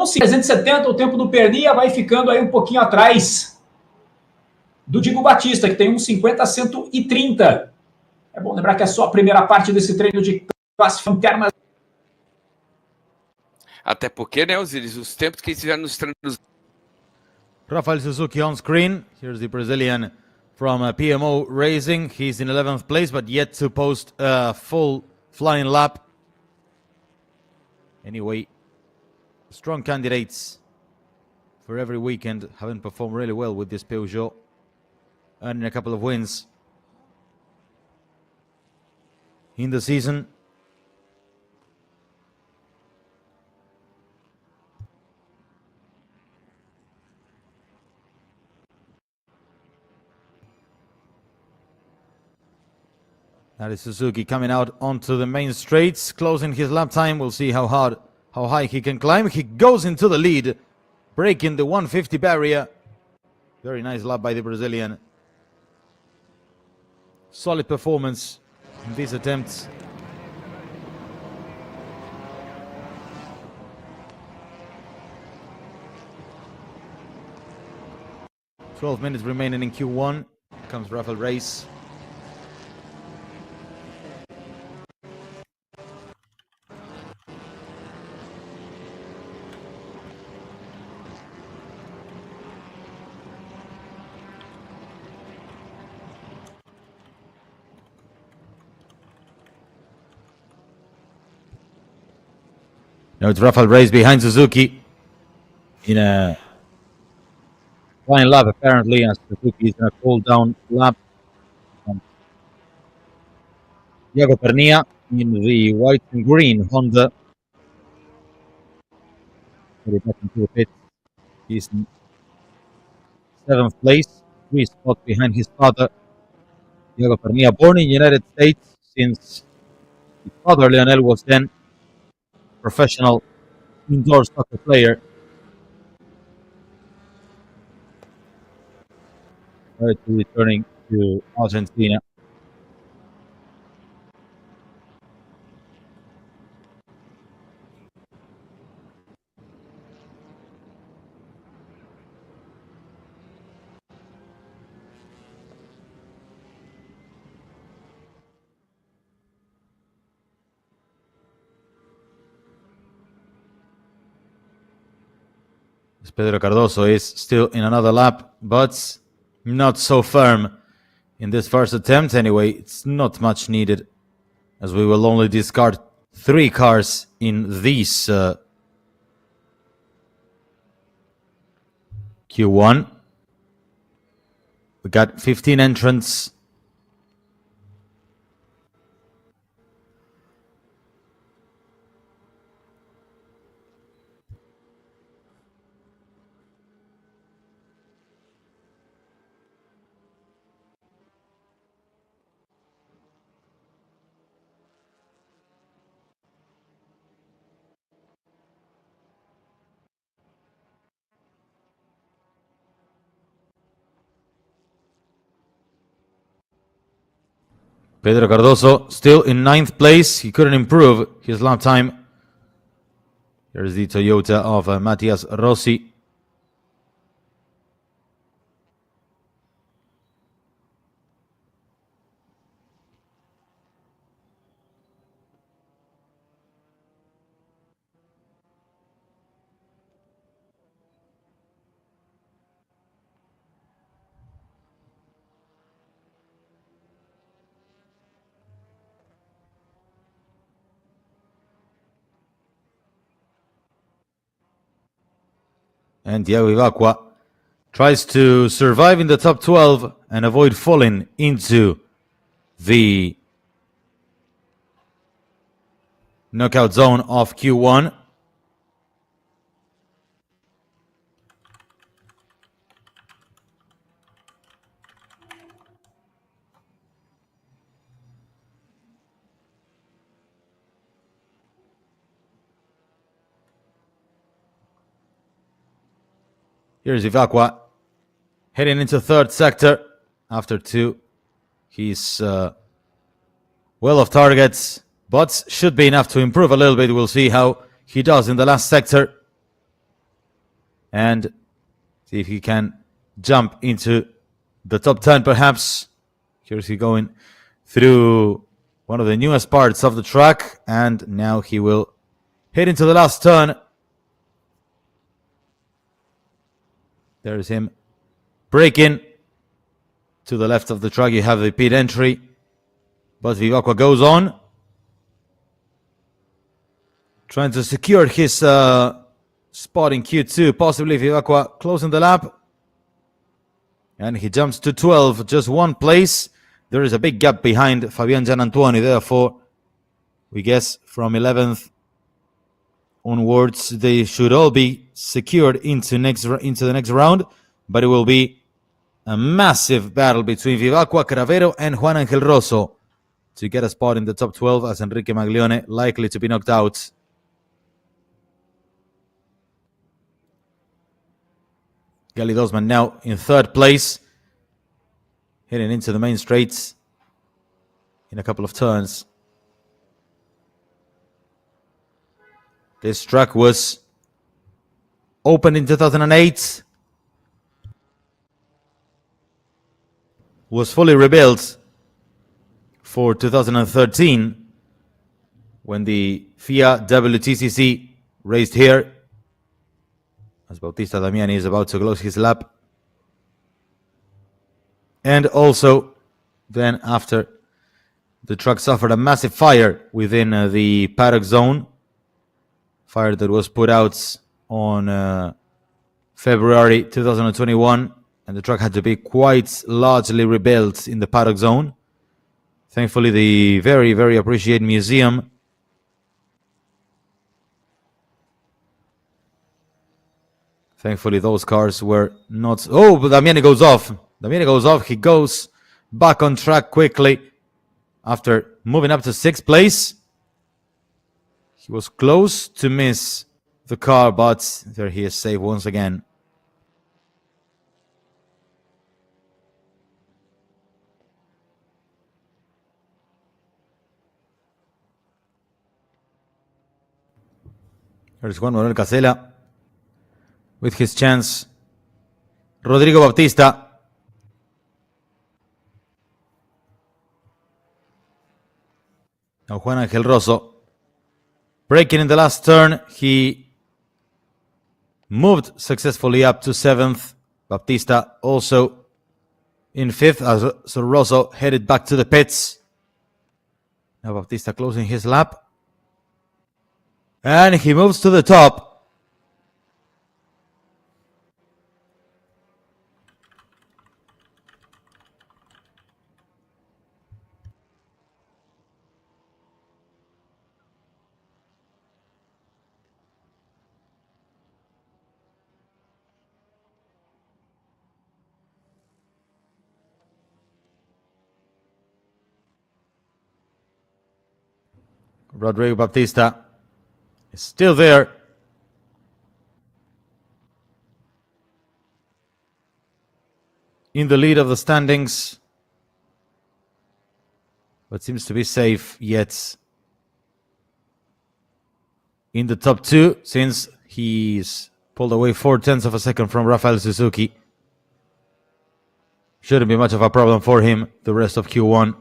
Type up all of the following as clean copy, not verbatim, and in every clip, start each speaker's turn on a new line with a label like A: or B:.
A: 370, o tempo do Pernia vai ficando aí um pouquinho atrás do Diego Batista, que tem 1:50.130. É bom lembrar que é só a primeira parte desse treino de classificação Termas.
B: Até porque, né, Osiris, os tempos que eles tiveram nos treinos.
C: Rafael Suzuki on screen. Here's the Brazilian from PMO Racing. He's in 11th place, but yet to post a full flying lap. Anyway, strong candidates for every weekend, having performed really well with this Peugeot, earning a couple of wins in the season. That is Suzuki coming out onto the main straights, closing his lap time. We'll see how high he can climb. He goes into the lead, breaking the 150 barrier. Very nice lap by the Brazilian. Solid performance in these attempts. "12 minutes remaining in Q1. Comes Rafael Race. Now it's Rafael Race behind Suzuki in a flying lap, apparently, as Suzuki is in a cool down lap. Diego Pernia in the white and green Honda. Back into the pit. He's in 7th place, 3 spots behind his father, Diego Pernia, born in the United States, since his father, Leonel, was then professional indoor soccer player. Prior to returning to Argentina. Pedro Cardoso is still in another lap, but not so firm in this first attempt. Anyway, it's not much needed, as we will only discard 3 cars in these Q1. We got 15 entrants. Pedro Cardoso still in 9th place. He couldn't improve his lap time. Here's the Toyota of Matias Rossi. And Thiago Ivacqua tries to survive in the top 12 and avoid falling into the knockout zone of Q1. Here's Ivacqua heading into 3rd sector after 2. He's well off targets, but should be enough to improve a little bit. We'll see how he does in the last sector. and see if he can jump into the top 10 perhaps. Here's he going through one of the newest parts of the track, and now he will hit into the last turn. There's him braking. To the left of the track, you have the pit entry, but Vivacqua goes on, trying to secure his spot in Q2, possibly Vivacqua closing the lap, and he jumps to 12, just one place. There is a big gap behind Fabian Gianantuoni, therefore we guess from 11th onwards they should all be secured into the next round, but it will be a massive battle between Vivacqua, Cravero, and Juan Angel Rosso to get a spot in the top 12, as Enrique Maglione likely to be knocked out. Gali Dosman now in third place, heading into the main straights in a couple of turns. This track was opened in 2008, was fully rebuilt for 2013 when the FIA WTCC raced here, as Bautista Damiani is about to close his lap. And also then after the track suffered a massive fire within the paddock zone, fire that was put out on February 2021, and the track had to be quite largely rebuilt in the paddock zone. Thankfully, the very, very appreciated museum thankfully those cars were not... Oh, but Damiani goes off. Damiani goes off. He goes back on track quickly after moving up to 6th place. He was close to miss the car, but there he is safe once again. There's Juan Manuel Casella with his chance. Rodrigo Bautista. Now Juan Angel Rosso. Braking in the last turn. He moved successfully up to 7th. Bautista also in 5th. So Rosso headed back to the pits. Now Bautista closing his lap. And he moves to the top. Rodrigo Bautista is still there. In the lead of the standings. But seems to be safe yet. In the top 2, since he's pulled away 0.4 of a second from Rafael Suzuki. Shouldn't be much of a problem for him the rest of Q1.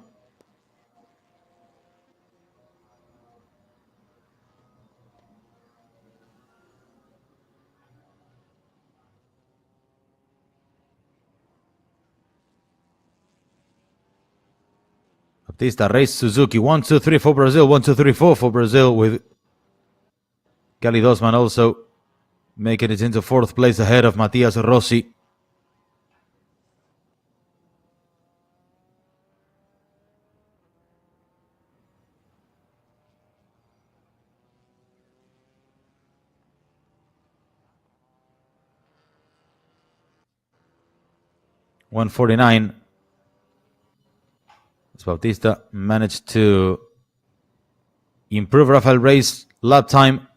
C: Bautista raced Suzuki. 1, 2, 3 for Brazil. 1, 2, 3, 4 for Brazil, with Gali Dosman also making it into 4th place ahead of Matias Rossi. .149. Bautista managed to improve Rafael Reyes' lap time.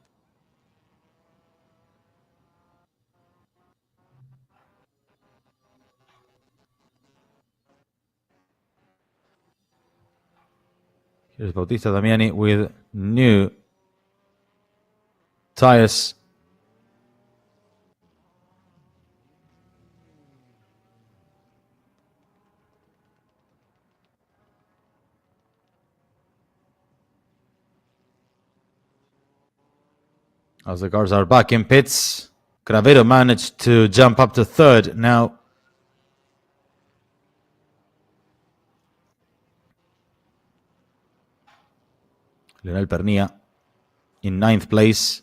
C: Here's Bautista Damiani with new tires. As the cars are back in pits, Cravero managed to jump up to third now. Leonel Pernilla in 9th place.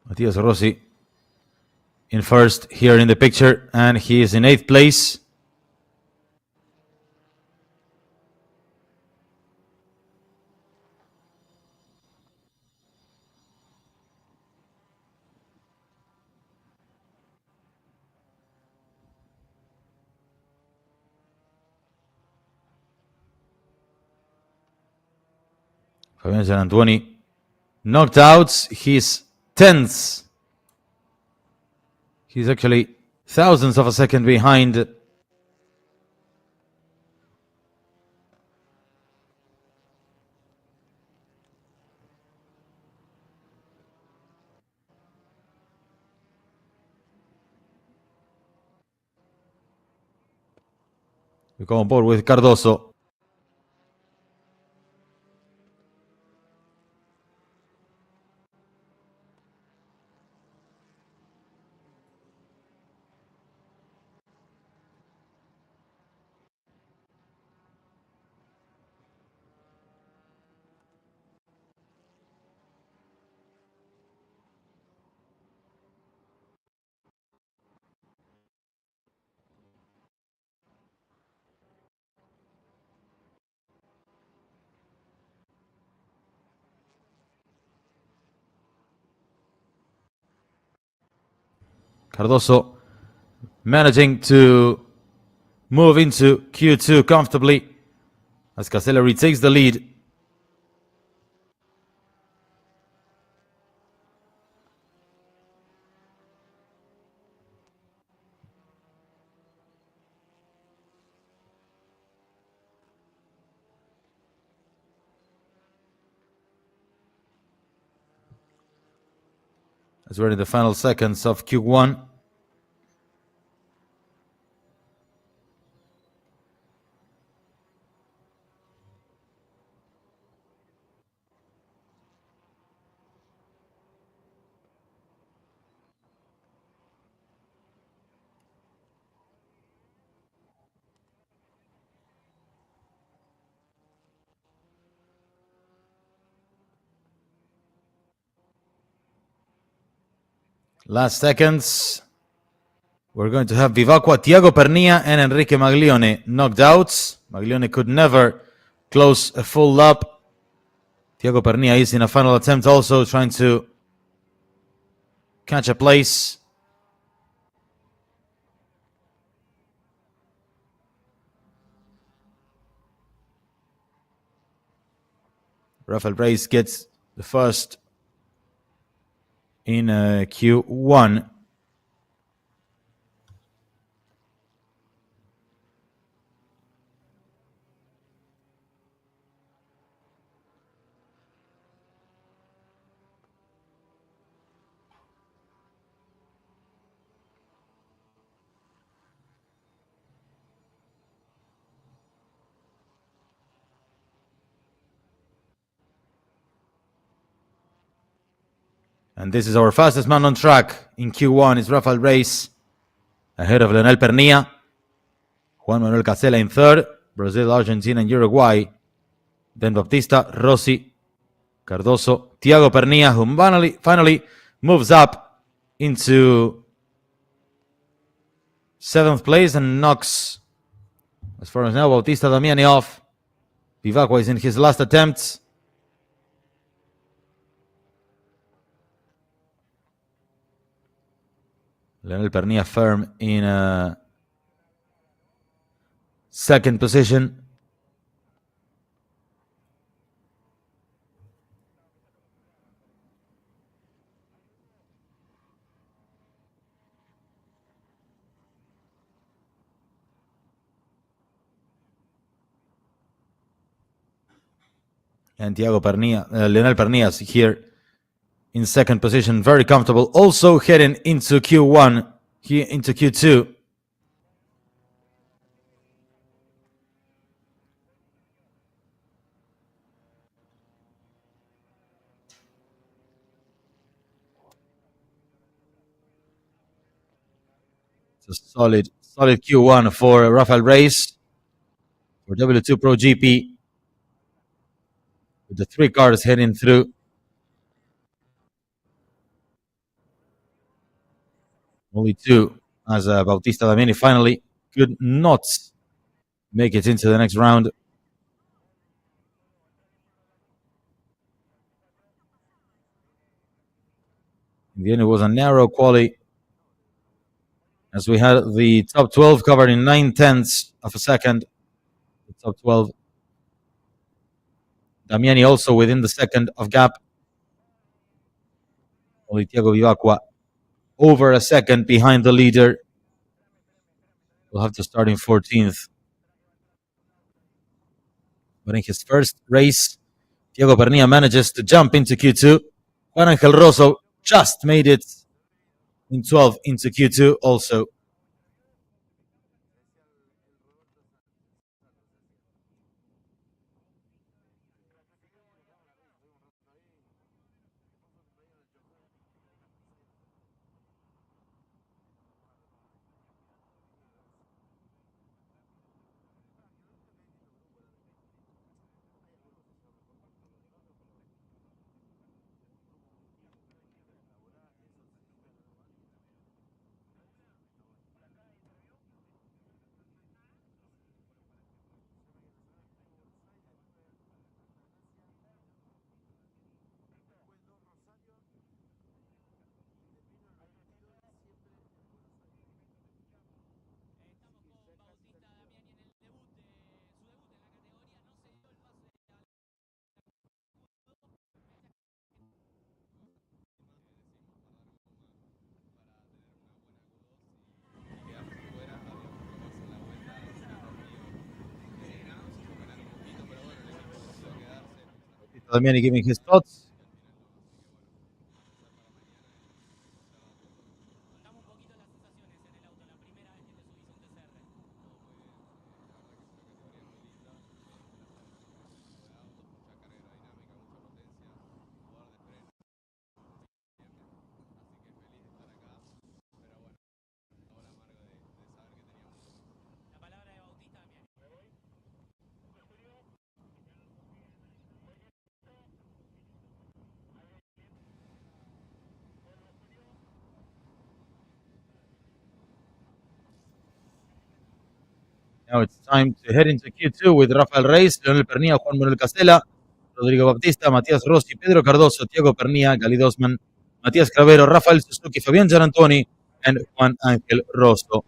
C: Matias Rossi in first here in the picture, and he is in 8th place. Fabian Gianantoni knocked out. He's 10th. He's actually thousandths of a second behind. We go on board with Cardoso. Cardoso managing to move into Q2 comfortably as Casella retakes the lead. As we're in the final seconds of Q1. Last seconds. We're going to have Vivacqua, Tiago Pernilla, and Enrique Maglione knocked out. Maglione could never close a full lap. Tiago Pernilla is in a final attempt also, trying to catch a place. Rafael Reis gets the first in Q1. And this is our fastest man on track in Q1. It's Rafael Reis ahead of Leonel Pernilla. Juan Manuel Casella in third. Brazil, Argentina, and Uruguay. Then Baptista, Rossi, Cardoso, Tiago Pernilla, who finally moves up into 7th place and knocks, as far as now, Bautista Damiani off. Vivacqua is in his last attempt. Leonel Pernilla firm in 2nd position. And Leonel Pernias here in second position, very comfortable. Also heading into Q1, here into Q2. It's a solid Q1 for Rafael Reyes for W2 Pro GP. With the 3 cars heading through. Only 2, as Bautista Damiani finally could not make it into the next round. In the end, it was a narrow quali, as we had the top 12 covered in 9/10 of a second. The top 12. Damiani also within the second of gap. Only Thiago Vivacqua over a second behind the leader. We'll have to start in 14th. But in his first race, Thiago Pernia manages to jump into Q2. Juan Angel Rosso just made it in 12 into Q2 also. Damiani giving his thoughts. Now it's time to head into Q2 with Rafael Reyes, Leonel Pernia, Juan Manuel Castela, Rodrigo Baptista, Matías Rossi, Pedro Cardoso, Thiago Pernia, Gali Dosman, Matías Cravero, Rafael Suzuki, Fabián Gianantoni, and Juan Angel Rosso.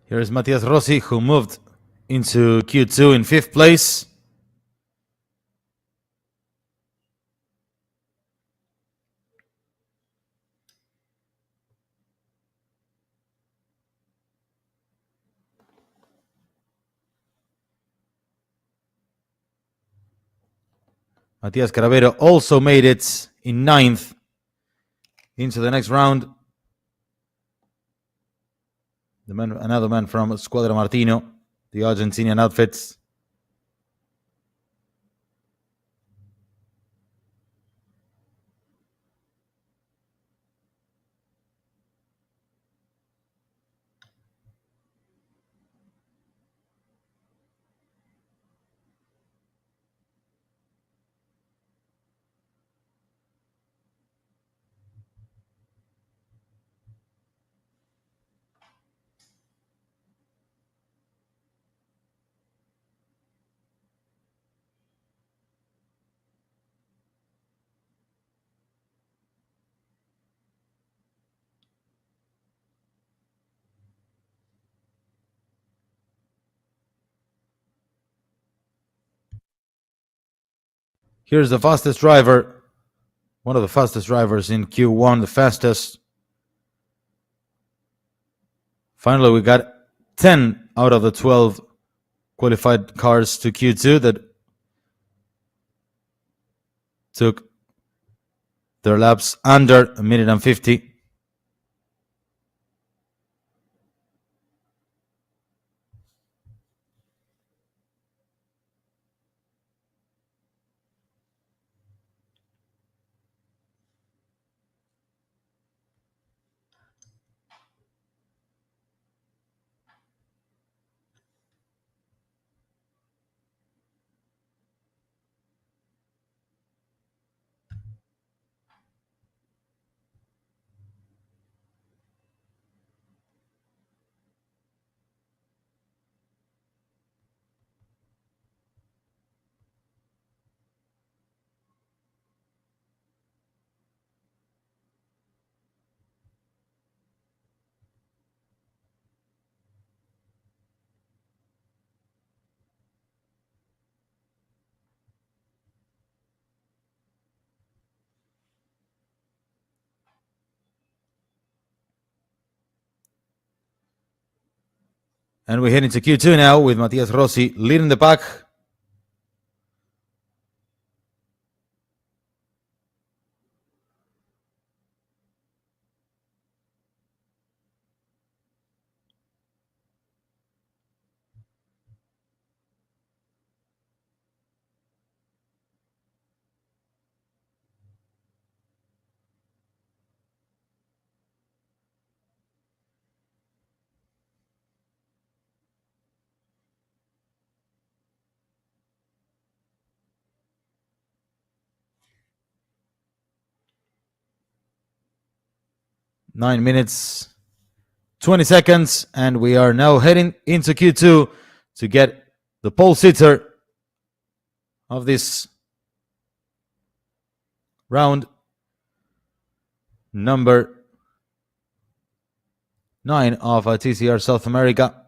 C: Here is Matias Rossi, who moved into Q2 in 5th place. Matias Caravero also made it in 9th into the next round. Another man from Squadra Martino, the Argentinian outfits. Here's the fastest driver, one of the fastest drivers in Q1, the fastest. Finally, we got 10 out of the 12 qualified cars to Q2 that took their laps under a minute and 50. And we head into Q2 now with Matias Rossi leading the pack. Nine minutes, 20 seconds, and we are now heading into Q2 to get the pole sitter of this round, number 9 of TCR South America.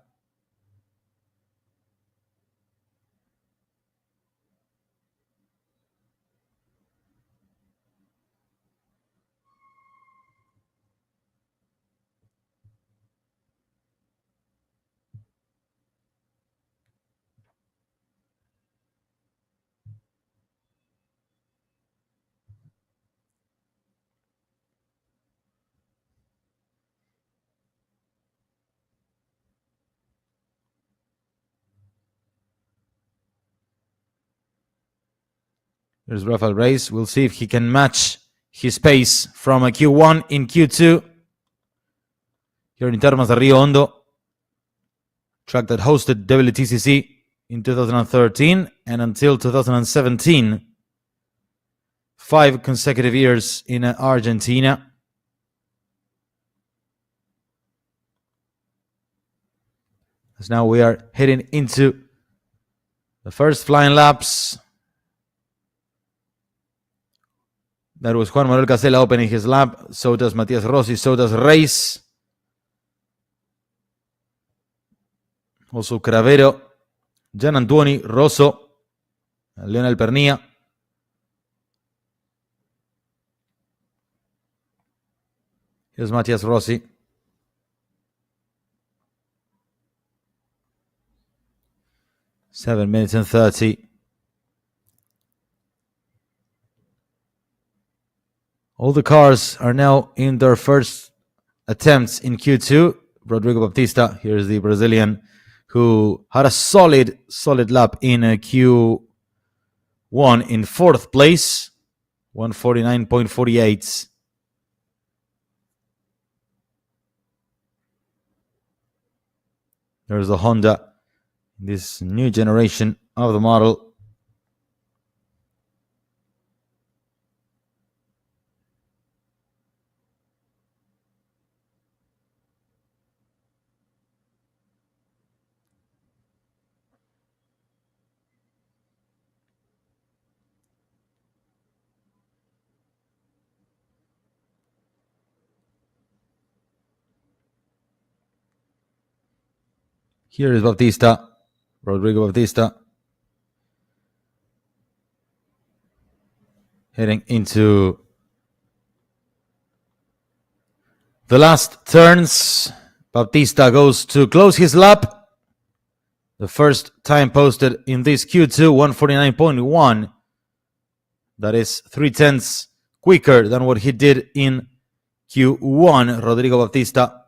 C: Here's Rafael Reyes. We'll see if he can match his pace from a Q1 in Q2. Here in Termas de Rio Hondo, track that hosted WTCC in 2013 and until 2017. 5 consecutive years in Argentina. As now we are heading into the first flying laps. That was Juan Manuel Casella opening his lap. So does Matias Rossi. So does Reyes. Also Cravero, Gian Antoni, Rosso, Leonel Pernilla. Here's Matias Rossi. Seven minutes and 30. All the cars are now in their first attempts in Q2. Rodrigo Baptista, here's the Brazilian, who had a solid lap in Q1 in 4th place, 149.48. There's the Honda, this new generation of the model. Here is Baptista, Rodrigo Baptista, heading into the last turns. Baptista goes to close his lap. The first time posted in this Q2, 149.1. That is 0.3 quicker than what he did in Q1. Rodrigo Baptista.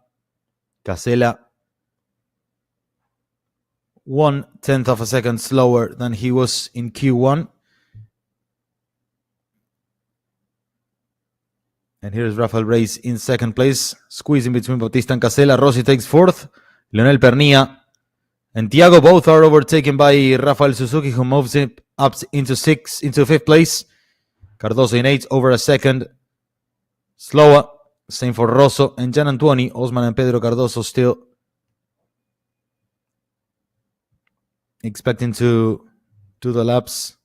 C: Casella, 0.1 of a second slower than he was in Q1. And here's Rafael Reyes in second place, squeezing between Bautista and Casella. Rossi takes 4th. Leonel Pernilla and Thiago both are overtaken by Rafael Suzuki, who moves it up into 5th place. Cardoso in 8th, over a second slower. Same for Rosso and Gian Antoni. Osman and Pedro Cardoso still expecting to do the laps.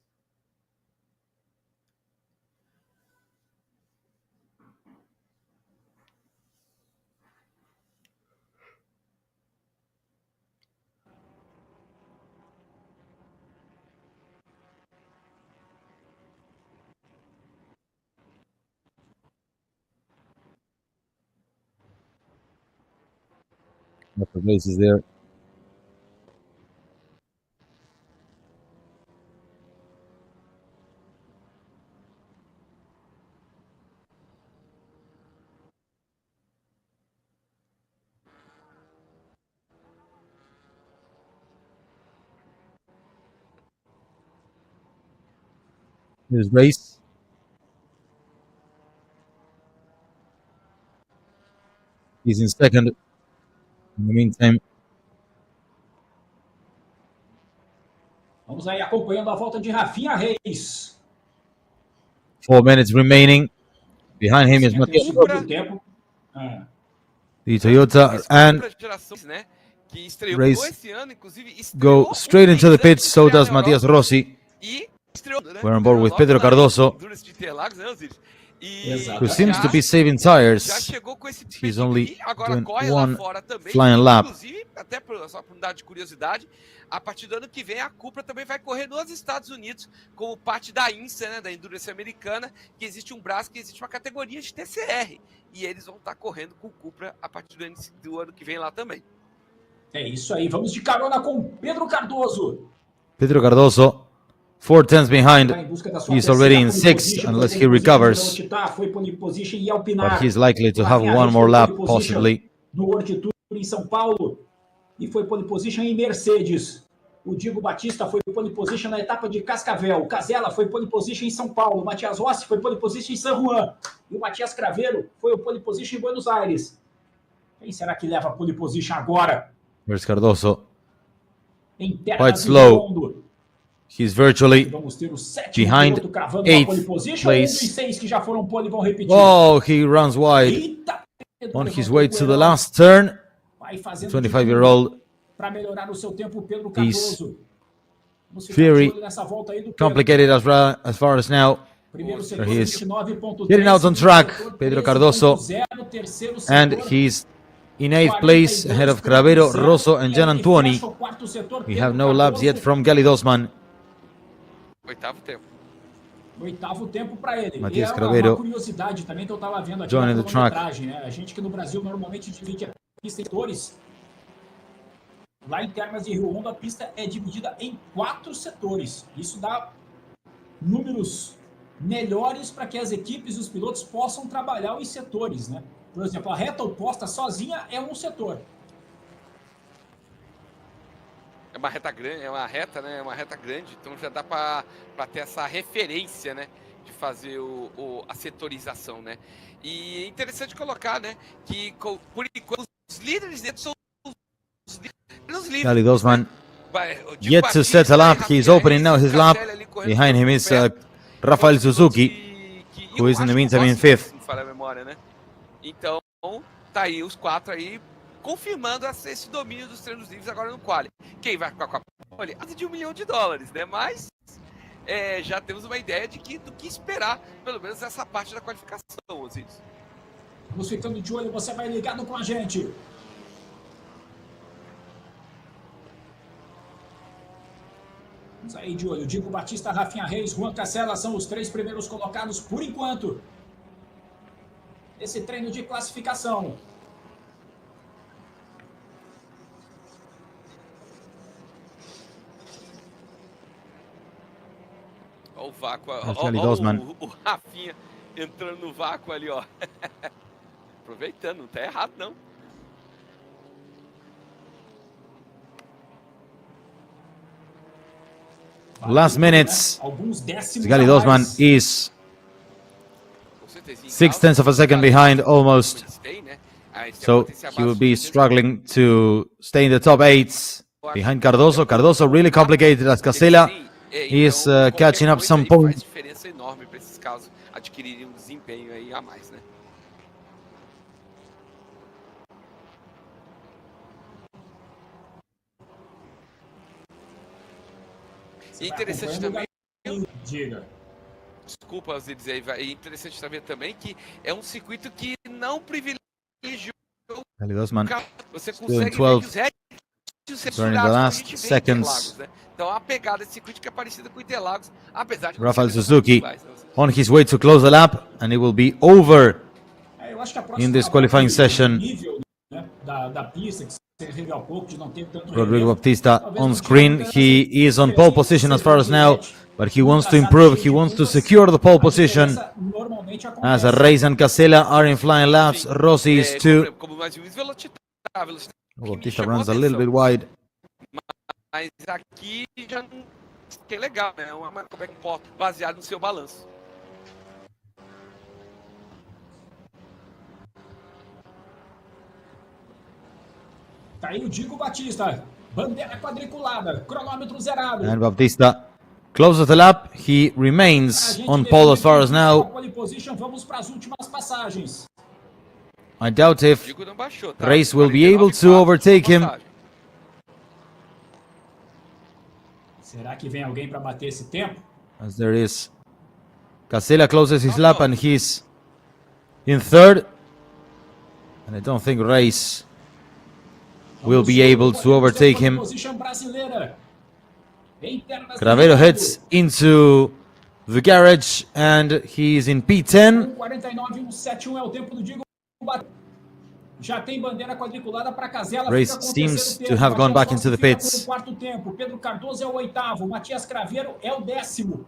C: The place is there. Here's Race. He's in second. In the meantime,
A: vamos aí acompanhando a volta de Rafinha Reis.
C: 4 minutes remaining. Behind him is Matias the Toyota, and Race go straight into the pits. So does Matias Rossi. We're on board with Pedro Cardoso, who seems to be saving tires. He's only doing one flying lap.
B: Até só por dar de curiosidade, a partir do ano que vem a Cupra também vai correr nos Estados Unidos como parte da INSA, né, da Endurance americana, que existe um braço, que existe uma categoria de TCR, e eles vão estar correndo com o Cupra a partir do ano que vem lá também.
A: É isso aí, vamos de carona com Pedro Cardoso.
C: Pedro Cardoso, 4 tenths behind. He's already in 6th unless he recovers. But he's likely to have one more lap, possibly.
A: No World Tour em São Paulo e foi pole position em Mercedes. O Diego Batista foi pole position na etapa de Cascavel. O Casella foi pole position em São Paulo. O Matias Rossi foi pole position em San Juan. E o Matias Cravero foi o pole position em Buenos Aires. Quem será que leva a pole position agora?
C: Here's Cardoso. Quite slow. He's virtually behind 8th place. Oh, he runs wide on his way to the last turn. 25-year-old. He's very complicated as far as now. There he is getting out on track, Pedro Cardoso, and he's in 8th place, ahead of Cravero, Rosso, and Gianantuoni. We have no laps yet from Gali Dosman.
B: Oitavo tempo.
A: Oitavo tempo para ele.
C: Matias
A: e
C: Cravero.
A: uma curiosidade também que eu estava vendo aqui na cronometragem, né? A gente que no Brasil normalmente divide a pista em setores. Lá em Termas de Rio Hondo, a pista é dividida em 4 setores. Isso dá números melhores para que as equipes e os pilotos possam trabalhar os setores, né? Por exemplo, a reta oposta sozinha é um setor.
B: É uma reta grande, né? É uma reta grande, então já dá para ter essa referência, né? De fazer a setorização, né? E é interessante colocar, né? Que por enquanto os líderes dentro são os líderes.
C: Gali Dosman yet to set a lap. He's opening now his lap. Behind him is Rafael Suzuki, who is in the meantime in 5th.
B: Então, tá aí os 4 aí confirmando esse domínio dos treinos livres agora no quali. Quem vai ficar com a pole? De $1 milhão, né? Mas já temos uma ideia do que esperar, pelo menos essa parte da qualificação, Osiris.
A: Vamos ficando de olho, você vai ligado com a gente. Vamos aí de olho. Diego Batista, Rafinha Reis, Juan Cacela são os 3 primeiros colocados por enquanto. Esse treino de classificação.
B: Olha o vácuo, o Rafinha entrando no vácuo ali, ó. Aproveitando, não tá errado não.
C: Last minutes. Gali Dosman is 6/10 of a second behind almost. So he will be struggling to stay in the top 8 behind Cardoso. Cardoso really complicated as Casella is catching up some points.
B: Diferença enorme para esses casos adquirirem desempenho aí a mais, né? E interessante também.
A: Diga.
B: Desculpa, Osiris, é interessante também que é um circuito que não privilegiou.
C: Gali Dosman
B: Você
C: still in
B: consegue
C: 12th.
B: ver
C: During the last seconds.
B: né? Então a pegada desse circuito que é parecida com Interlagos, apesar de
C: Rafael Suzuki on his way to close the lap, and it will be over in this qualifying session.
A: Da pista, que você reviu há pouco, de não ter tanto
C: Rodrigo Baptista on screen. He is on pole position as far as now, but he wants to improve. He wants to secure the pole position. As Reis and Casella are in flying laps, Rossi is 2. Baptista runs a little bit wide.
B: Mas aqui já não é legal, né? Uma comeback baseado no seu balanço.
A: Tá aí o Diego Batista, bandeira quadriculada, cronômetro zerado.
C: And Baptista closes the lap. He remains on pole as far as now.
A: Vamos para as últimas passagens.
C: I doubt if Reis will be able to overtake him.
A: Será que vem alguém para bater esse tempo?
C: As there is. Casella closes his lap and he's in 3rd. And I don't think Reis will be able to overtake him. Cravero heads into the garage and he's in P10.
A: 49,171 é o tempo do Diego. Já tem bandeira quadriculada para Casella.
C: Reis seems to have gone back into the pits.
A: Quarto tempo. Pedro Cardoso é o 8º, Matias Cravero é o 10º.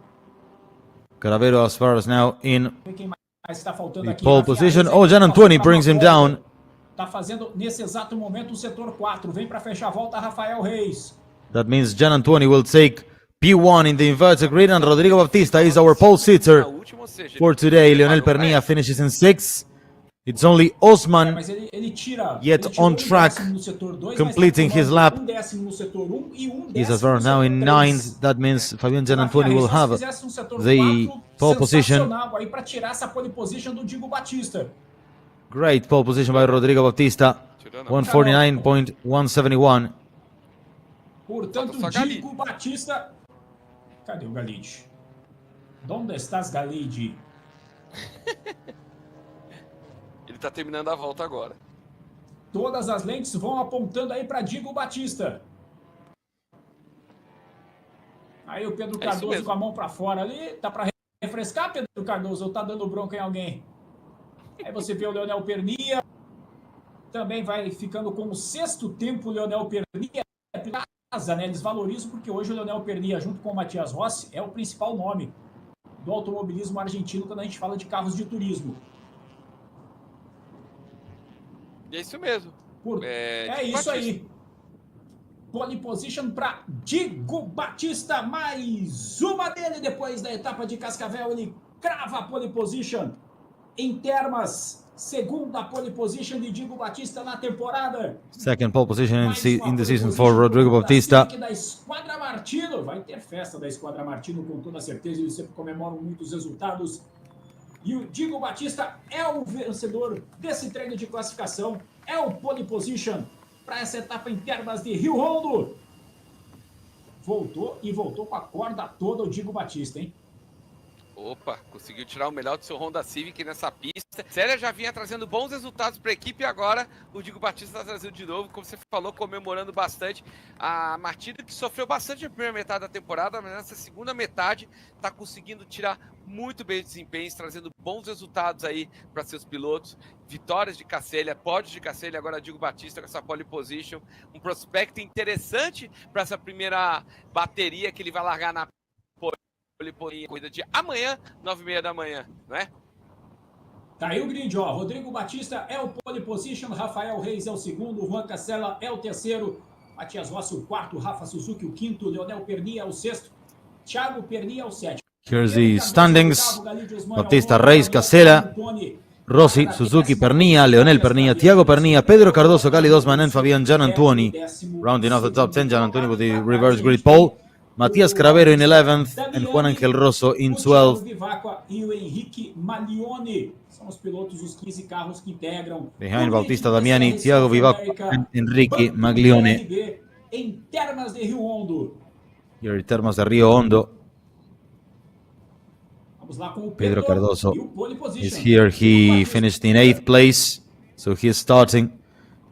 C: Cravero as far as now in
A: Quem mais está faltando
C: the
A: aqui?
C: pole position. Oh, Gianantuoni brings him down.
A: Tá fazendo nesse exato momento o setor 4. Vem para fechar a volta Rafael Reis.
C: That means Gianantuoni will take P1 in the inverted grid, and Rodrigo Baptista is our pole sitter for today. Leonel Pernilla finishes in 6th. It's only Osman yet on track, completing his lap. He's as far now in 9th. That means Fabian Gianantuoni will have the pole position. Great pole position by Rodrigo Baptista. 149.171.
A: Portanto, Diego Batista. Cadê o Galide? Onde estás, Galide?
B: Ele tá terminando a volta agora.
A: Todas as lentes vão apontando aí para Diego Batista. Aí o Pedro Cardoso com a mão para fora ali. Tá para refrescar, Pedro Cardoso? Ou tá dando bronca em alguém? Aí você vê o Leonel Pernia. Também vai ficando com o 6º tempo o Leonel Pernia. Né? Eles valorizam porque hoje o Leonel Pernia, junto com o Matias Rossi, é o principal nome do automobilismo argentino quando a gente fala de carros de turismo.
B: É isso mesmo.
A: É isso aí. Pole position para Diego Batista. Mais uma dele depois da etapa de Cascavel. Ele crava a pole position em Termas. Segunda pole position de Diego Batista na temporada.
C: Second pole position in the season for Rodrigo Bautista.
A: Da Esquadra Martino. Vai ter festa da Esquadra Martino com toda certeza. Eles sempre comemoram muitos resultados. E o Diego Batista é o vencedor desse treino de classificação. É o pole position para essa etapa em Termas de Rio Hondo. Voltou com a corda toda o Diego Batista, hein?
B: Opa, conseguiu tirar o melhor do seu Honda Civic nessa pista. Sério, já vinha trazendo bons resultados para a equipe e agora o Diego Batista está trazendo de novo, como você falou, comemorando bastante. A Martino, que sofreu bastante na primeira metade da temporada, mas nessa segunda metade está conseguindo tirar muito bem os desempenhos, trazendo bons resultados aí para seus pilotos. Vitórias de Casselha, pódios de Casselha, agora Diego Batista com essa pole position. Um prospecto interessante para essa primeira bateria que ele vai largar na corrida de amanhã, 9h30 da manhã, não é?
A: Tá aí o grid, ó. Rodrigo Batista é o pole position, Rafael Reis é o segundo, Juan Casella é o terceiro, Matias Rossi o quarto, Rafa Suzuki o quinto, Leonel Pernia é o sexto, Thiago Pernia é o sétimo.
C: Here's the standings. Bautista, Reis, Casella, Rossi, Suzuki, Pernia, Leonel Pernia, Thiago Pernia, Pedro Cardoso, Cali Dosman, and Fabian Gianantuoni. Rounding off the top 10, Gianantuoni with the reverse grid pole. Matías Cravero in 11th and Juan Ángel Rosso in 12th. Behind Bautista Damiani, Thiago Vivacqua and Enrique Maglione. Here at Termas de Rio Hondo. Pedro Cardoso is here. He finished in 8th place, so he is starting.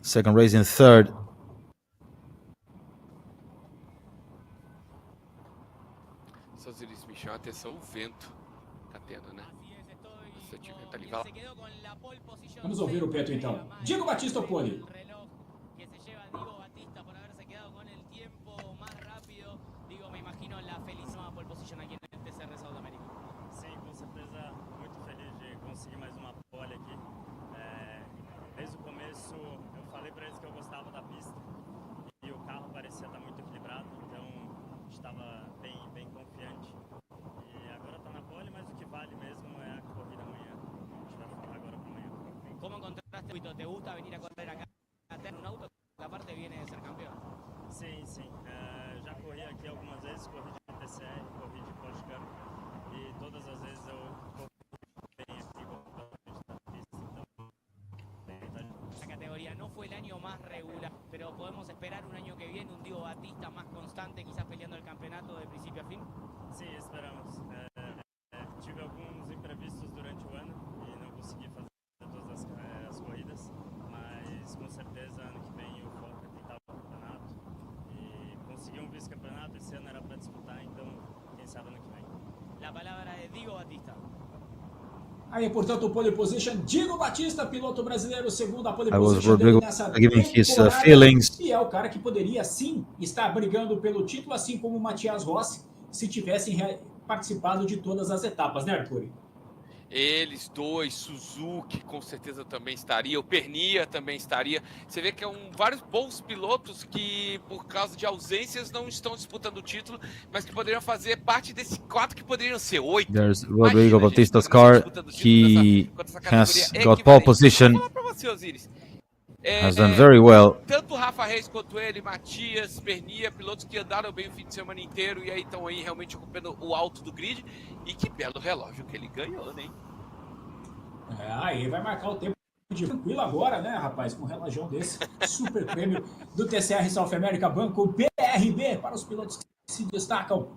C: Second race in 3rd.
B: Me chama a atenção o vento tá tendo, né? Esse vento ali vai lá.
A: Vamos ouvir o Petro então. Diego Batista pole.
D: Sim, com certeza muito feliz de conseguir mais uma pole aqui. Desde o começo eu falei para eles que eu gostava da pista e o carro parecia estar muito equilibrado, então estava bem confiante. E agora está na pole, mas o que vale mesmo é a corrida amanhã. A gente vai falar agora para amanhã.
E: Como encontraste, Vito? ¿Te gusta venir a correr acá en un auto que aparte viene de ser campeón?
D: Sim. Já corri aqui algumas vezes, corri de TCR, corri de Porsche Cup e todas as vezes eu corri bem aqui com a pista, então...
E: La categoría no fue el año más regular, pero podemos esperar un año que viene un Diego Batista más constante, quizás peleando el campeonato de principio a fin.
D: Sim, esperamos. Tive alguns imprevistos durante o ano e não consegui fazer todas as corridas, mas com certeza ano que vem o foco é tentar o campeonato e conseguir um vice-campeonato. Esse ano era para disputar, então quem sabe ano que vem.
E: La palabra de Diego Batista.
A: Aí, portanto, o pole position, Diego Batista, piloto brasileiro, segundo a pole
C: position
A: Rodrigo nessa
C: giving his feelings.
A: E é o cara que poderia, sim, estar brigando pelo título, assim como o Matias Rossi, se tivessem participado de todas as etapas, né, Arthur?
B: Eles dois, Suzuki com certeza também estaria, o Pernia também estaria. Você vê que é vários bons pilotos que, por causa de ausências, não estão disputando o título, mas que poderiam fazer parte desse 4 que poderiam ser 8.
C: There's Rodrigo Bautista's car. He has got pole position. Has done very well.
B: Tanto o Rafa Reis quanto ele, Matias, Pernia, pilotos que andaram bem o fim de semana inteiro e aí estão aí realmente ocupando o alto do grid. E que belo relógio que ele ganhou, né?
A: Aí vai marcar o tempo de tranquilo agora, né, rapaz? Com um relógio desse, super prêmio do TCR South America Banco BRB para os pilotos que se destacam.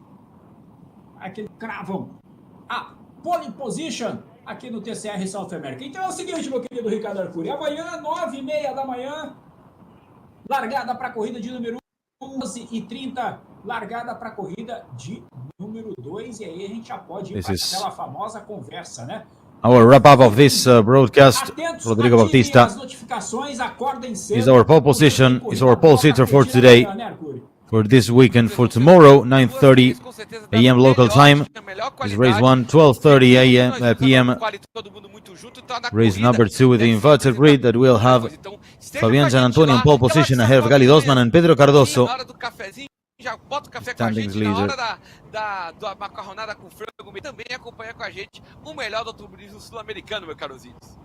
A: Aquele cravam a pole position aqui no TCR South America. Então é o seguinte, meu querido Ricardo Arcuri, amanhã, 9h30 da manhã, largada para a corrida de número 11h30, largada para a corrida de número 2, e aí a gente já pode ir para aquela famosa conversa, né?
C: Our wrap-up of this broadcast. Rodrigo Bautista is our pole position, is our pole sitter for today, for this weekend, for tomorrow, 9:30 a.m. local time. Is race 1, 12:30 p.m. Race number 2 with the inverted grid that will have Fabián San Antonio in pole position ahead of Gali Dosman and Pedro Cardoso.
B: Já bota o café com a
C: Standings
B: gente
C: leader.
B: na hora da macarronada com frango. Também acompanha com a gente o melhor do automobilismo sul-americano, meu caro Osiris.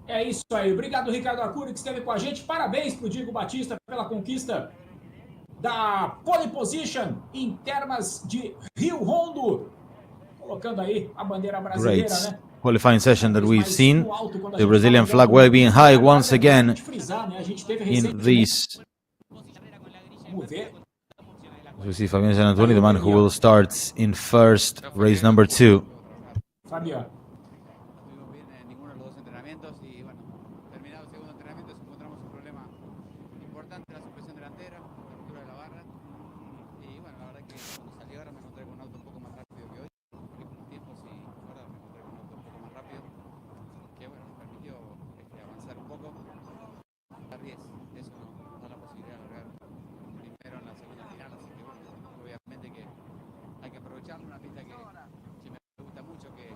A: É isso aí. Obrigado, Ricardo Arcuri, que esteve com a gente. Parabéns pro Diego Batista pela conquista da pole position em Termas de Rio Hondo. Colocando aí a bandeira brasileira,
C: Great
A: né?
C: qualifying session that we've seen. The Brazilian flag waving high once again in this.
A: Vamos ver.
C: We see Fabián San Antonio, the man who will start in first, race number 2.
A: Fabián.
E: Estuvimos bien en ninguno de los dos entrenamientos y bueno, terminado el segundo entrenamiento encontramos un problema importante en la suspensión delantera, la ruptura de la barra y bueno, la verdad que cuando salí ahora me encontré con un auto un poco más rápido que hoy, porque con los tiempos y ahora me encontré con un auto un poco más rápido que bueno, me permitió avanzar un poco, dar 10, eso nos da la posibilidad de largar primero en la segunda final, así que bueno, obviamente que hay que aprovecharlo, una pista que sí me gusta mucho, que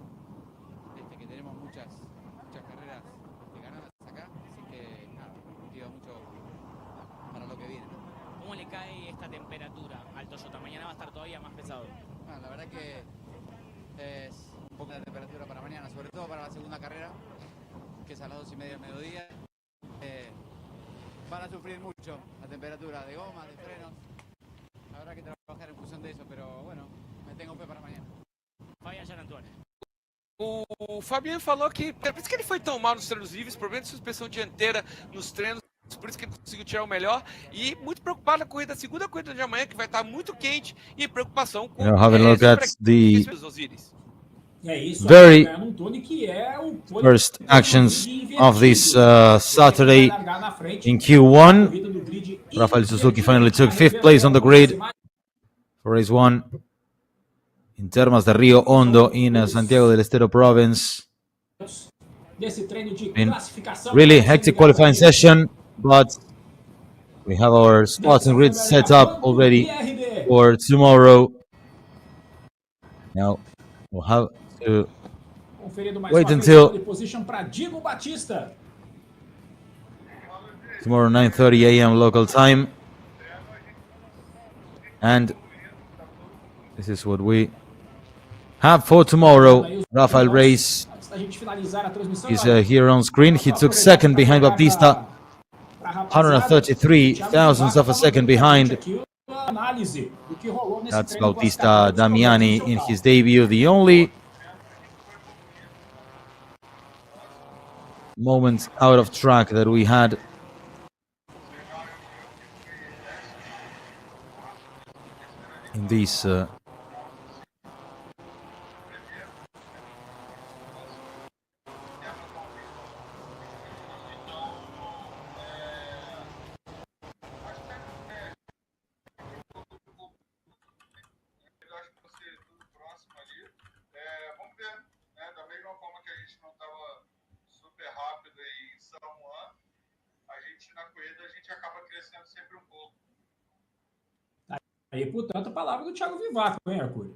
E: tenemos muchas carreras ganadas acá, así que nada, motiva mucho para lo que viene.
F: ¿Cómo le cae esta temperatura al Toyota? Mañana va a estar todavía más pesado.
E: Bueno, la verdad que es un poco la temperatura para mañana, sobre todo para la segunda carrera, que es a las 2:30 del mediodía. Van a sufrir mucho la temperatura de goma, de frenos. Habrá que trabajar en función de eso, pero bueno, me tengo fe para mañana.
F: Fabián San Antonio.
B: O Fabiano falou que por isso que ele foi tão mal nos treinos livres, problema de suspensão dianteira nos treinos, por isso que ele conseguiu tirar o melhor e muito preocupado na corrida, a segunda corrida de amanhã que vai estar muito quente e preocupação com
C: Have a look at the
B: Osiris.
C: very first actions of this Saturday in Q1. Rafael Suzuki finally took 5th place on the grid for race 1 in Termas de Rio Hondo in Santiago del Estero province. In really hectic qualifying session, but we have our spots and grids set up already for tomorrow. Now we'll have to wait until tomorrow 9:30 a.m. local time, and this is what we have for tomorrow. Rafael Reis is here on screen. He took second behind Bautista, 133 thousandths of a second behind. That's Bautista Damiani in his debut. The only moment out of track that we had in these
A: Aí, portanto, a palavra do Thiago Vivaco, hein, Arcuri?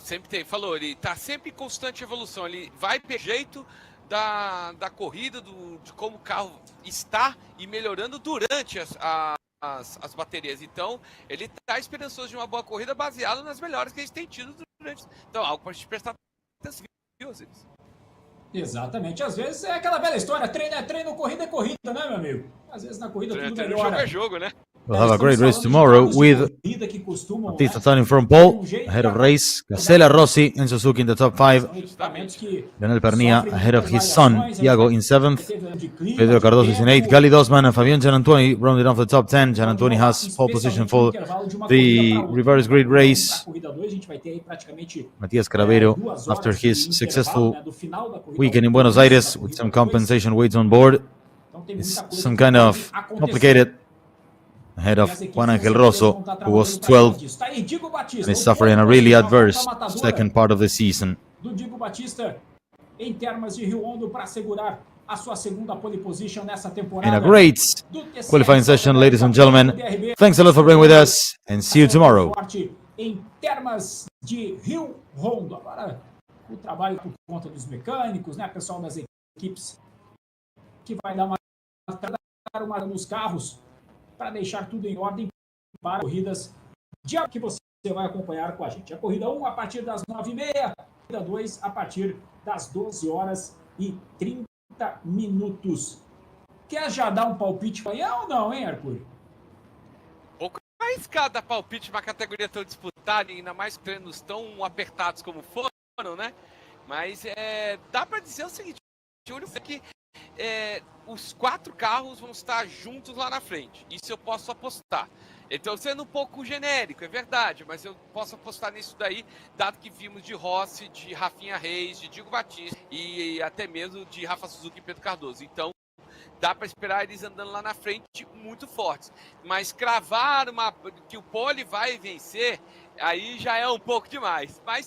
B: Sempre falou, ele tá sempre em constante evolução, ele vai per jeito da corrida, de como o carro está e melhorando durante as baterias. Então, ele tá esperançoso de uma boa corrida baseado nas melhores que a gente tem tido durante. Então, algo pra gente prestar atenção, viu, Osiris?
A: Exatamente. Às vezes é aquela velha história, treino é treino, corrida é corrida, né, meu amigo? Às vezes na corrida tudo melhora.
B: Jogo é jogo, né?
C: We'll have a great race tomorrow with Battista starting from pole, ahead of race, Casella Rossi and Suzuki in the top 5. Lionel Pernilla ahead of his son, Thiago, in 7th. Pedro Cardoso is in 8th. Gali Dosman and Fabian Gianantoni rounded off the top 10. Gianantoni has pole position for the reverse grid race. Matias Cravero, after his successful weekend in Buenos Aires with some compensation weights on board, is some kind of complicated. Ahead of Juan Angel Rosso, who was 12 and is suffering a really adverse second part of the season. In a great qualifying session, ladies and gentlemen. Thanks a lot for being with us, and see you tomorrow.
A: Em Termas de Rio Hondo. Agora, o trabalho por conta dos mecânicos, né, pessoal das equipes, que vai dar uma nos carros para deixar tudo em ordem para corridas de que você vai acompanhar com a gente. A corrida 1 a partir das 9h30, a corrida 2 a partir das 12h30. Quer já dar um palpite amanhã ou não, hein, Hercule?
B: Pouco arriscado dar palpite uma categoria tão disputada, ainda mais treinos tão apertados como foram, né? Mas dá para dizer o seguinte, Júlio, que os 4 carros vão estar juntos lá na frente. Isso eu posso apostar. Então, sendo um pouco genérico, é verdade, mas eu posso apostar nisso daí, dado que vimos de Rossi, de Rafinha Reis, de Diego Batista e até mesmo de Rafa Suzuki e Pedro Cardoso. Então, dá para esperar eles andando lá na frente muito fortes. Mas cravar que o pole vai vencer, aí já é um pouco demais. Mas